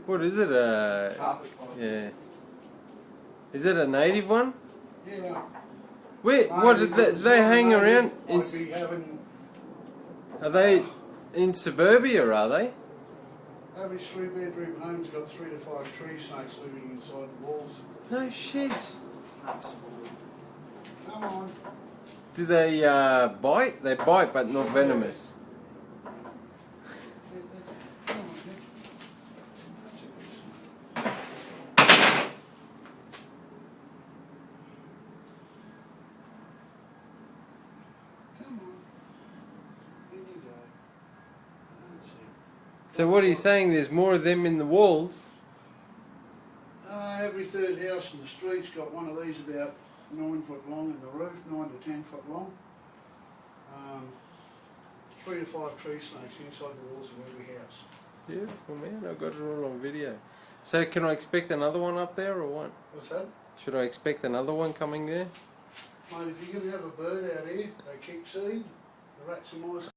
What is it? Carpet. Yeah. Is it a native one? Yeah. Where? What do they hang around? Might be having Are they in suburbia? Are they? average 3-bedroom homes got 3 to 5 tree snakes living inside the walls. No shit. Come on. Do they bite? They bite, but not venomous. Come on, Nick. That's a good snake. Come on. In you go. That's it. So what are you saying? There's more of them in the walls? Every third house in the street's got one of these about 9 foot long in the roof, 9 to 10 foot long. 3 to 5 tree snakes inside the walls of every house. Beautiful, man. I've got it all on video. So can I expect another one up there or what? What's that? Should I expect another one coming there? Mate, if you're going to have a bird out here, they kick seed, the rats and mice